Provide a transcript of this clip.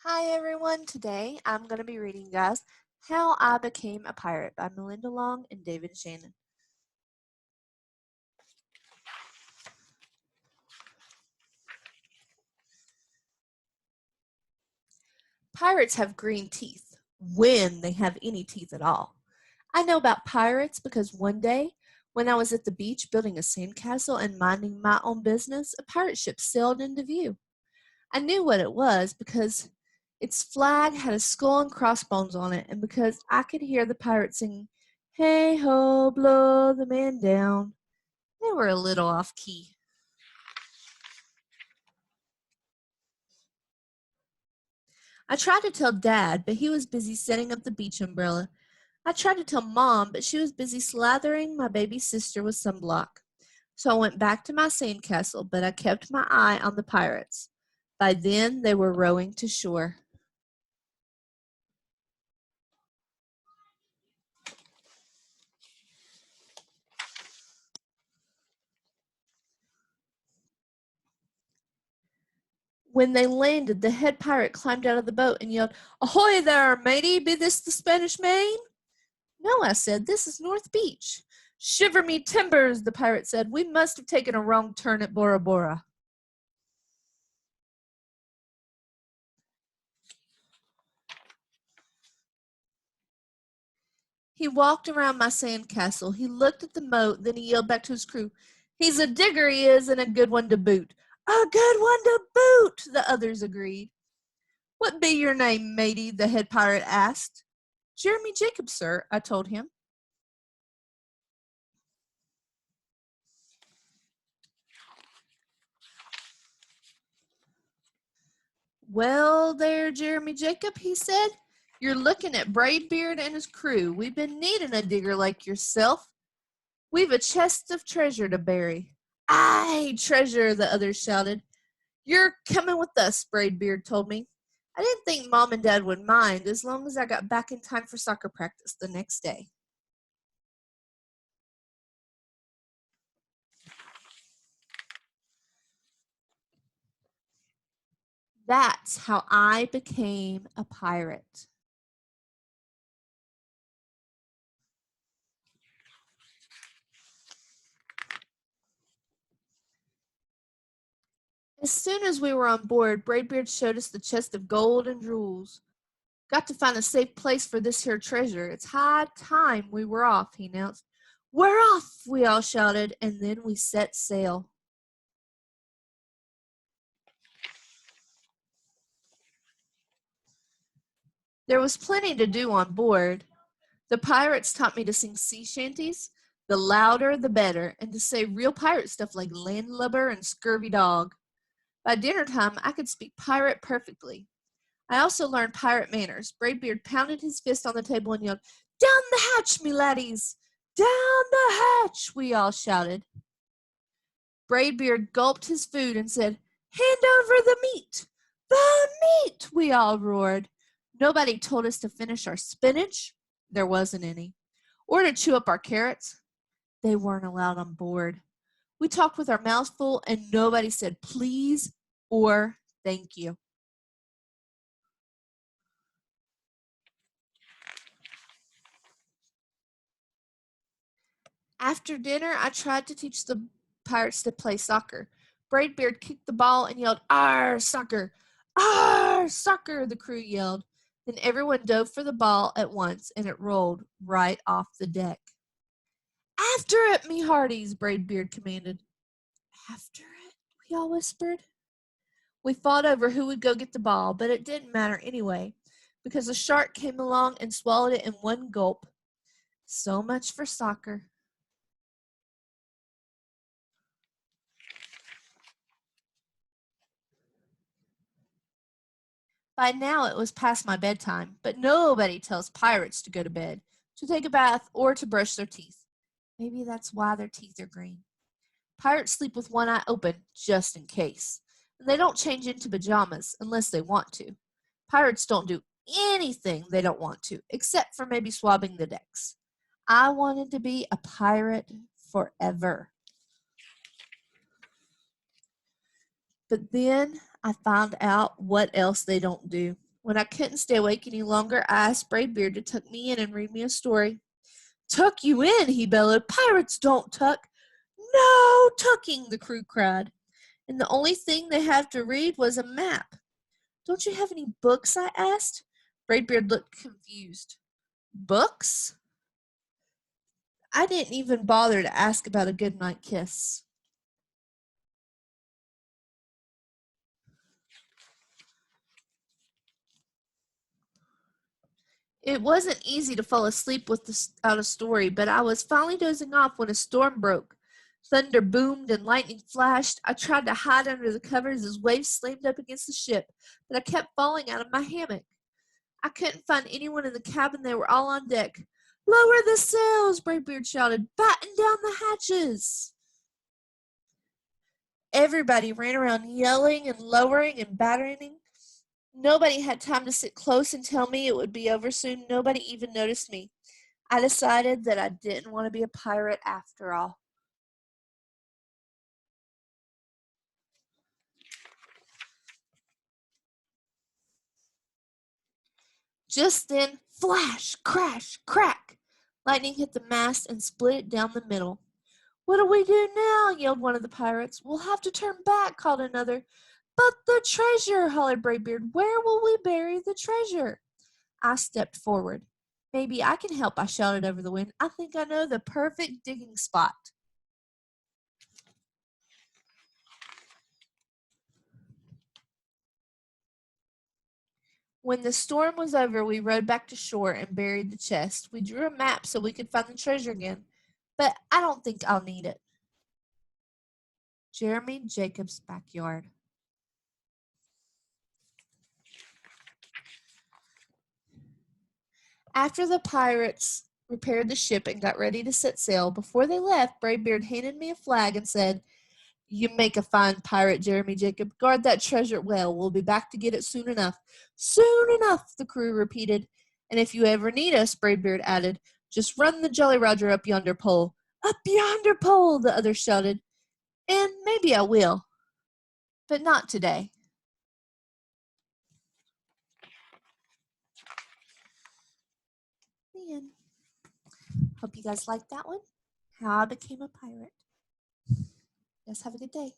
Hi everyone, today I'm going to be reading guys How I Became a Pirate by Melinda Long and David Shannon. Pirates have green teeth, when they have any teeth at all. I know about pirates because one day, when I was at the beach building a sandcastle and minding my own business, a pirate ship sailed into view. I knew what it was because its flag had a skull and crossbones on it, and because I could hear the pirates singing, "Hey ho, blow the man down." They were a little off key. I tried to tell Dad, but he was busy setting up the beach umbrella. I tried to tell Mom, but she was busy slathering my baby sister with sunblock. So I went back to my sandcastle, but I kept my eye on the pirates. By then, they were rowing to shore. When they landed, the head pirate climbed out of the boat and yelled, "Ahoy there, matey! Be this the Spanish Main?" "No," I said, "this is North Beach." "Shiver me timbers," the pirate said, "we must have taken a wrong turn at Bora Bora." He walked around my sandcastle. He looked at the moat, then he yelled back to his crew, "He's a digger, he is, and a good one to boot." "A good one to boot," the others agreed. "What be your name, matey?" the head pirate asked. "Jeremy Jacob, sir," I told him. "Well there, Jeremy Jacob," he said, "you're looking at Braidbeard and his crew. We've been needing a digger like yourself. We've a chest of treasure to bury." "Aye, treasure," the others shouted. "You're coming with us," Braidbeard told me. I didn't think Mom and Dad would mind as long as I got back in time for soccer practice the next day. That's how I became a pirate. As soon as we were on board, Braidbeard showed us the chest of gold and jewels. "Got to find a safe place for this here treasure. It's high time we were off," he announced. "We're off!" we all shouted, and then we set sail. There was plenty to do on board. The pirates taught me to sing sea shanties, the louder the better, and to say real pirate stuff like landlubber and scurvy dog. By dinner time, I could speak pirate perfectly. I also learned pirate manners. Braidbeard pounded his fist on the table and yelled, "Down the hatch, me laddies! Down the hatch!" we all shouted. Braidbeard gulped his food and said, "Hand over the meat! The meat!" we all roared. Nobody told us to finish our spinach. There wasn't any. Or to chew up our carrots. They weren't allowed on board. We talked with our mouths full and nobody said please or thank you. After dinner, I tried to teach the pirates to play soccer. Braidbeard kicked the ball and yelled, "Arr, soccer! Arr, soccer!" the crew yelled. Then everyone dove for the ball at once and it rolled right off the deck. "After it, me hearties," Braidbeard commanded. "After it?" we all whispered. We fought over who would go get the ball, but it didn't matter anyway, because a shark came along and swallowed it in one gulp. So much for soccer. By now it was past my bedtime, but nobody tells pirates to go to bed, to take a bath, or to brush their teeth. Maybe that's why their teeth are green. Pirates sleep with one eye open, just in case. And they don't change into pajamas unless they want to. Pirates don't do anything they don't want to, except for maybe swabbing the decks. I wanted to be a pirate forever. But then I found out what else they don't do. When I couldn't stay awake any longer, I asked Braidbeard to tuck me in and read me a story. Tuck you in, he bellowed. Pirates don't tuck. No tucking, the crew cried. And the only thing they had to read was a map. Don't you have any books? I asked. Braidbeard looked confused. Books? I didn't even bother to ask about a goodnight kiss. It wasn't easy to fall asleep without a story, but I was finally dozing off when a storm broke. Thunder boomed and lightning flashed. I tried to hide under the covers as waves slammed up against the ship, but I kept falling out of my hammock. I couldn't find anyone in the cabin. They were all on deck. Lower the sails, Braidbeard shouted. Batten down the hatches. Everybody ran around yelling and lowering and battering. Nobody had time to sit close and tell me it would be over soon. Nobody even noticed me. I decided that I didn't want to be a pirate after all. Just then, flash, crash, crack. Lightning hit the mast and split it down the middle. What do we do now? Yelled one of the pirates. We'll have to turn back, called another. But the treasure, hollered Braidbeard. Where will we bury the treasure? I stepped forward. Maybe I can help, I shouted over the wind. I think I know the perfect digging spot. When the storm was over, we rowed back to shore and buried the chest. We drew a map so we could find the treasure again, but I don't think I'll need it. Jeremy Jacobs' backyard. After the pirates repaired the ship and got ready to set sail, before they left, Braidbeard handed me a flag and said, You make a fine pirate, Jeremy Jacob. Guard that treasure well. We'll be back to get it soon enough. Soon enough, the crew repeated. And if you ever need us, Braidbeard added, just run the Jolly Roger up yonder pole. Up yonder pole, the others shouted. And maybe I will, but not today. The end. Hope you guys liked that one. How I became a pirate. You guys have a good day.